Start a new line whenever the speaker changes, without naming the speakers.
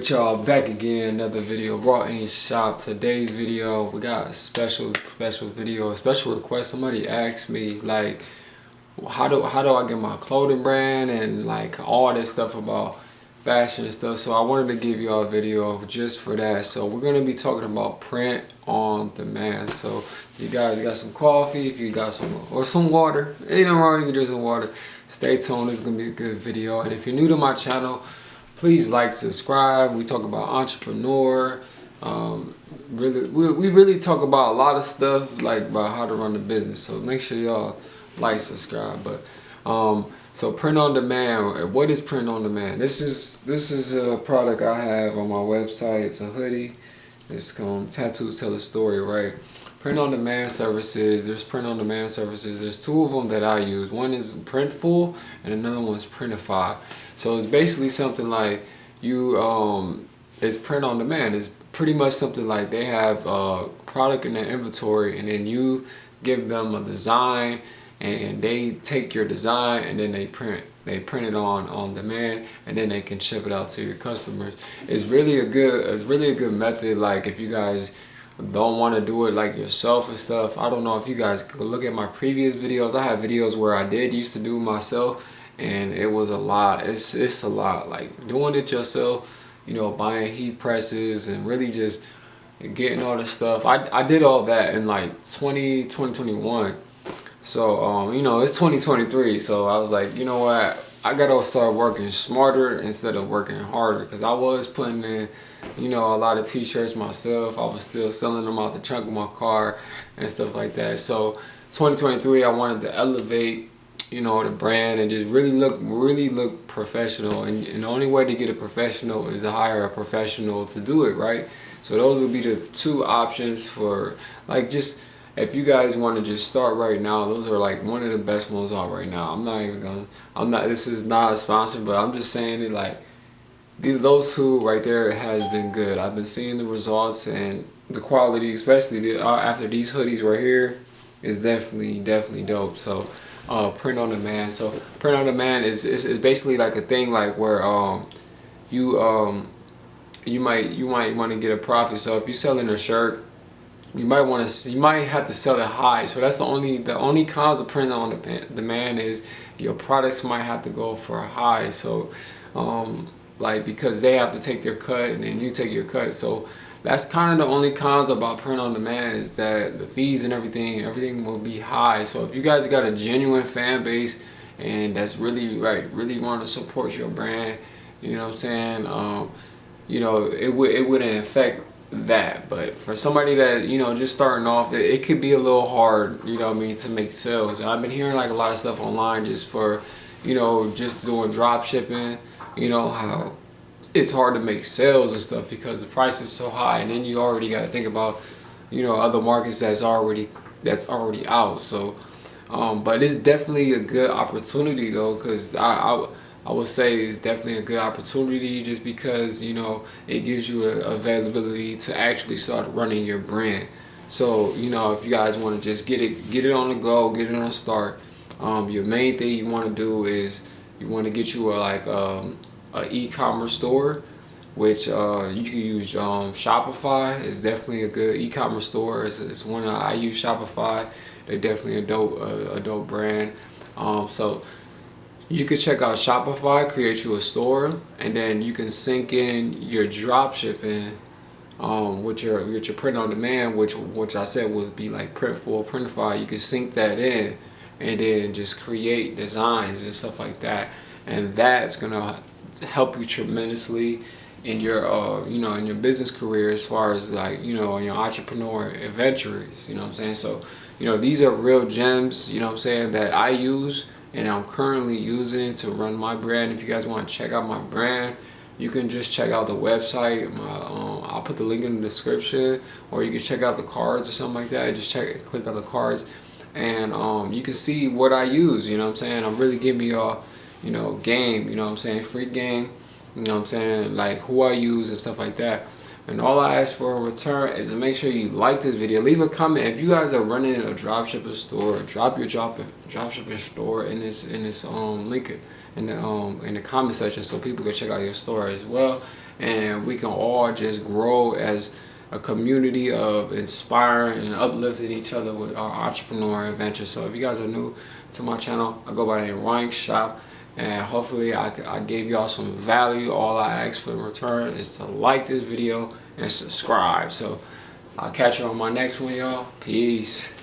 with y'all back again, another video. Raw Ink Shop. Today's video, we got a special video, a special request. Somebody asked me like, how do I get my clothing brand and like all this stuff about fashion and stuff. So I wanted to give y'all a video just for that. So we're gonna be talking about print on demand. So if you guys got some coffee, if you got some water, ain't nothing wrong, you can drink some water. Stay tuned. It's gonna be a good video. And if you're new to my channel, please like, subscribe. We talk about entrepreneur. We really talk about a lot of stuff like about how to run the business. So make sure y'all like, subscribe. But so print on demand. What is print on demand? This is a product I have on my website. It's a hoodie. It's called Tattoos Tell a Story, right? Print on demand services. There's print on demand services. There's two of them that I use. One is Printful and another one is Printify. So it's basically something like it's print on demand. It's pretty much something like they have product in their inventory and then you give them a design and they take your design and then they print it on demand and then they can ship it out to your customers. It's really a good method. Like if you guys don't want to do it like yourself and stuff, I don't know if you guys could look at my previous videos. I have videos where I used to do myself and it was a lot. It's a lot, like doing it yourself, you know, buying heat presses and really just getting all this stuff. I did all that in like 2021. So you know, it's 2023, so I was like, you know what, I gotta start working smarter instead of working harder, because I was putting in, you know, a lot of t-shirts myself. I was still selling them out the trunk of my car and stuff like that. So 2023, I wanted to elevate, you know, the brand and just really look professional, and the only way to get a professional is to hire a professional to do it, right? So those would be the two options for like, just if you guys want to just start right now, those are like one of the best ones out right now. This is not a sponsor, but I'm just saying it, like those two right there has been good. I've been seeing the results and the quality, especially after these hoodies right here, is definitely dope. So print on demand. So print on demand is basically like a thing like where you might want to get a profit. So if you're selling a shirt, you might have to sell it high. So that's the only cons of print on demand is your products might have to go for a high. So like, because they have to take their cut and then you take your cut. So that's kind of the only cons about print on demand, is that the fees and everything will be high. So if you guys got a genuine fan base and that's really want to support your brand, you know what I'm saying, you know, it wouldn't affect that. But for somebody that, you know, just starting off, it could be a little hard, you know what I mean, to make sales. And I've been hearing like a lot of stuff online just for, you know, just doing drop shipping, you know, how it's hard to make sales and stuff because the price is so high, and then you already got to think about, you know, other markets that's already out. So but it's definitely a good opportunity though, because I would say it's definitely a good opportunity, just because, you know, it gives you availability to actually start running your brand. So, you know, if you guys want to just get it on the go, get it on the start, your main thing you want to do is you want to get you a e-commerce store, which you can use Shopify. Is definitely a good e-commerce store. It's one I use, Shopify. They're definitely a dope brand. So you can check out Shopify, create you a store, and then you can sync in your drop shipping with your print on demand, which I said would be like Printful, Printify. You can sync that in and then just create designs and stuff like that, and that's gonna help you tremendously in your you know, in your business career, as far as like, you know, in your entrepreneur adventures, you know what I'm saying. So, you know, these are real gems, you know what I'm saying, that I use and I'm currently using to run my brand. If you guys want to check out my brand, you can just check out the website. I'll put the link in the description, or you can check out the cards or something like that. Just click on the cards, and you can see what I use. You know what I'm saying. I'm really giving y'all, you know, game. You know what I'm saying, free game. You know what I'm saying, like who I use and stuff like that. And all I ask for in return is to make sure you like this video. Leave a comment if you guys are running a dropshipping store. Drop your dropshipping store in this link in the comment section so people can check out your store as well. And we can all just grow as a community of inspiring and uplifting each other with our entrepreneur adventures. So if you guys are new to my channel, I go by the name Rank Shop, and hopefully I gave y'all some value. All I ask for in return is to like this video and subscribe. So I'll catch you on my next one, y'all. Peace.